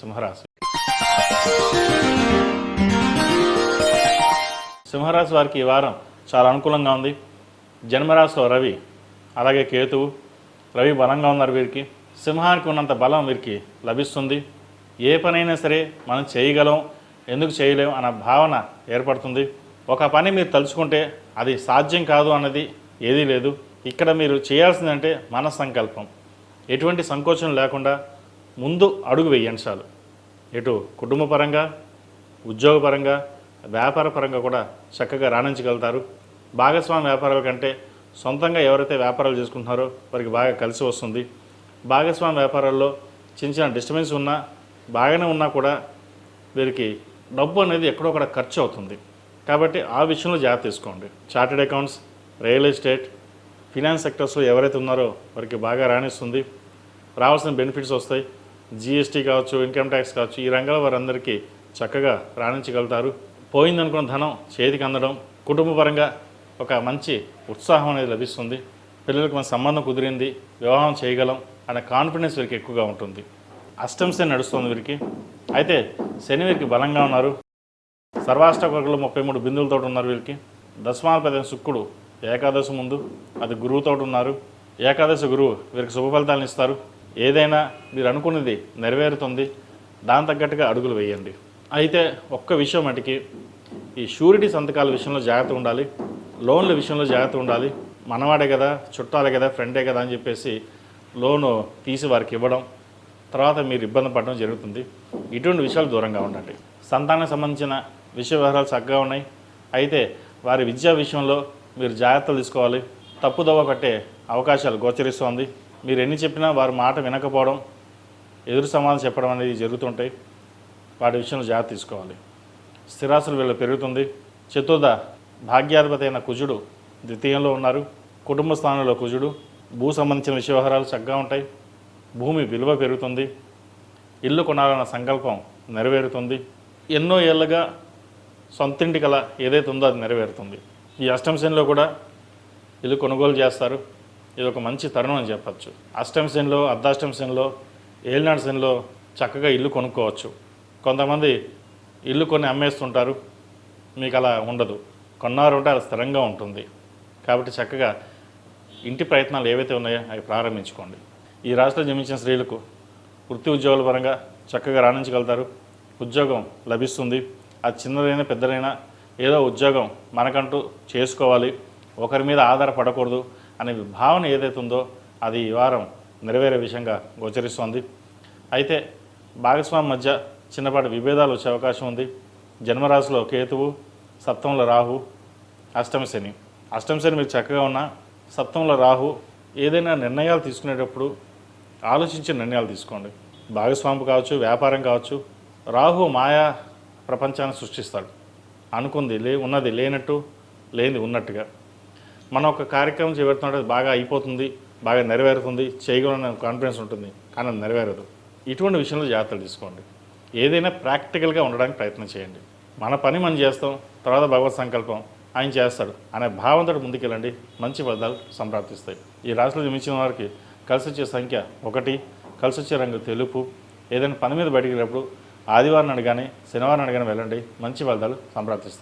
సింహరాశి. సింహరాశి వారికి ఈ వారం చాలా అనుకూలంగా ఉంది. జన్మరాశిలో రవి, అలాగే కేతువు. రవి బలంగా ఉన్నారు వీరికి. సింహానికి ఉన్నంత బలం వీరికి లభిస్తుంది. ఏ పనైనా సరే మనం చేయగలం, ఎందుకు చేయలేం అన్న భావన ఏర్పడుతుంది. ఒక పని మీరు తలుచుకుంటే అది సాధ్యం కాదు అన్నది ఏదీ లేదు. ఇక్కడ మీరు చేయాల్సిందంటే మన సంకల్పం. ఎటువంటి సంకోచం లేకుండా ముందు అడుగు వేయండి చాలు. ఎటు కుటుంబపరంగా, ఉద్యోగపరంగా, వ్యాపారపరంగా కూడా చక్కగా రాణించగలుగుతారు. భాగస్వామి వ్యాపారాల కంటే సొంతంగా ఎవరైతే వ్యాపారాలు చేసుకుంటున్నారో వారికి బాగా కలిసి వస్తుంది. భాగస్వామి వ్యాపారాల్లో చిన్న చిన్న డిస్టర్బెన్స్ ఉన్నా, బాగానే ఉన్నా కూడా వీరికి డబ్బు అనేది ఎక్కడో ఒకడ ఖర్చు అవుతుంది. కాబట్టి ఆ విషయంలో జాగ్రత్త తీసుకోండి. Chartered accounts, real estate, finance సెక్టర్స్లో ఎవరైతే ఉన్నారో వారికి బాగా రాణిస్తుంది. రావాల్సిన బెనిఫిట్స్ వస్తాయి. జిఎస్టీ కావచ్చు, ఇన్కమ్ ట్యాక్స్ కావచ్చు, ఈ రంగాల వారందరికీ చక్కగా రాణించగలుగుతారు. పోయిందనుకున్న ధనం చేతికి అందడం, కుటుంబపరంగా ఒక మంచి ఉత్సాహం అనేది లభిస్తుంది. పిల్లలకు మన సంబంధం కుదిరింది, వివాహం చేయగలం అనే కాన్ఫిడెన్స్ వీరికి ఎక్కువగా ఉంటుంది. అష్టమ శని నడుస్తుంది వీరికి. అయితే శని వీరికి బలంగా ఉన్నారు. సర్వాష్టకవర్గంలో 33 బిందువులతో ఉన్నారు వీరికి. దశమాధిపతి శుక్రుడు ఏకాదశి ముందు, అది గురువుతో ఉన్నారు. ఏకాదశి గురువు వీరికి శుభ ఫలితాలను ఇస్తారు. ఏదైనా మీరు అనుకున్నది నెరవేరుతుంది. దాని తగ్గట్టుగా అడుగులు వేయండి. అయితే ఒక్క విషయం మటుకి ఈ షూరిటీ సంతకాల విషయంలో జాగ్రత్త ఉండాలి. లోన్ల విషయంలో జాగ్రత్త ఉండాలి. మనవాడే కదా, చుట్టాలే కదా, ఫ్రెండే కదా అని చెప్పేసి లోను తీసి వారికి ఇవ్వడం, తర్వాత మీరు ఇబ్బంది పడడం జరుగుతుంది. ఇటువంటి విషయాలు దూరంగా ఉండండి. సంతానానికి సంబంధించిన విషయ వ్యవహారాలు చక్కగా ఉన్నాయి. అయితే వారి విద్యా విషయంలో మీరు జాగ్రత్తలు తీసుకోవాలి. తప్పుదోవ పట్టే అవకాశాలు గోచరిస్తోంది. మీరు ఎన్ని చెప్పినా వారి మాట వినకపోవడం, ఎదురు సమాధానం చెప్పడం అనేది జరుగుతుంటాయి. వాటి విషయంలో జాగ్రత్త తీసుకోవాలి. స్థిరాస్తులు వీళ్ళు పెరుగుతుంది. చతుర్థ భాగ్యాధిపతి అయిన కుజుడు ద్వితీయంలో ఉన్నారు. కుటుంబ స్థానంలో కుజుడు. భూ సంబంధించిన విషయ వ్యవహారాలు చక్కగా ఉంటాయి. భూమి విలువ పెరుగుతుంది. ఇల్లు కొనాలన్న సంకల్పం నెరవేరుతుంది. ఎన్నో ఏళ్ళుగా సొంతింటి కల ఏదైతే ఉందో అది నెరవేరుతుంది. ఈ అష్టమ శనిలో కూడా ఇల్లు కొనుగోలు చేస్తారు. ఇది ఒక మంచి తరుణం అని చెప్పచ్చు. అష్టమ శనిలో, అర్ధాష్టమ శనిలో, ఏలినాడు శనిలో చక్కగా ఇల్లు కొనుక్కోవచ్చు. కొంతమంది ఇల్లు కొని అమ్మేస్తుంటారు. మీకు అలా ఉండదు. కొన్నారు ఉంటే అది స్థిరంగా ఉంటుంది. కాబట్టి చక్కగా ఇంటి ప్రయత్నాలు ఏవైతే ఉన్నాయో అవి ప్రారంభించుకోండి. ఈ రాశిలో జన్మించిన స్త్రీలకు వృత్తి ఉద్యోగాల పరంగా చక్కగా రాణించగలుగుతారు. ఉద్యోగం లభిస్తుంది. అది చిన్నదైనా పెద్దదైనా ఏదో ఉద్యోగం మనకంటూ చేసుకోవాలి, ఒకరి మీద ఆధారపడకూడదు అనే భావన ఏదైతే ఉందో అది ఈ వారం నెరవేరే విషయంగా గోచరిస్తోంది. అయితే భాగస్వామి మధ్య చిన్నపాటి విభేదాలు వచ్చే అవకాశం ఉంది. జన్మరాశిలో కేతువు, సప్తమంలో రాహు, అష్టమ శని. అష్టమ శని మీకు చక్కగా ఉన్నా, సప్తమంలో రాహు. ఏదైనా నిర్ణయాలు తీసుకునేటప్పుడు ఆలోచించి నిర్ణయాలు తీసుకోండి. భాగస్వామి కావచ్చు, వ్యాపారం కావచ్చు. రాహు మాయా ప్రపంచాన్ని సృష్టిస్తాడు. అనుకుంది ఉన్నది లేనట్టు, లేనిది ఉన్నట్టుగా. మనం ఒక కార్యక్రమం చేపడుతున్నట్టు అది బాగా అయిపోతుంది, బాగా నెరవేరుతుంది, చేయగలనే కాన్ఫిడెన్స్ ఉంటుంది, కానీ అది నెరవేరదు. ఇటువంటి విషయంలో జాగ్రత్తలు తీసుకోండి. ఏదైనా ప్రాక్టికల్గా ఉండడానికి ప్రయత్నం చేయండి. మన పని మనం చేస్తాం, తర్వాత భగవత్ సంకల్పం ఆయన చేస్తాడు అనే భావంతో ముందుకెళ్ళండి. మంచి ఫలితాలు సంప్రాప్తిస్తాయి. ఈ రాశిలో జన్మించిన వారికి కలిసి వచ్చే సంఖ్య 1, కలిసి వచ్చే రంగు తెలుపు. ఏదైనా పని మీద బయటికి వెళ్ళినప్పుడు ఆదివారం అడగానే, శనివారం అడగానే వెళ్ళండి. మంచి ఫలితాలు సంప్రాప్తిస్తాయి.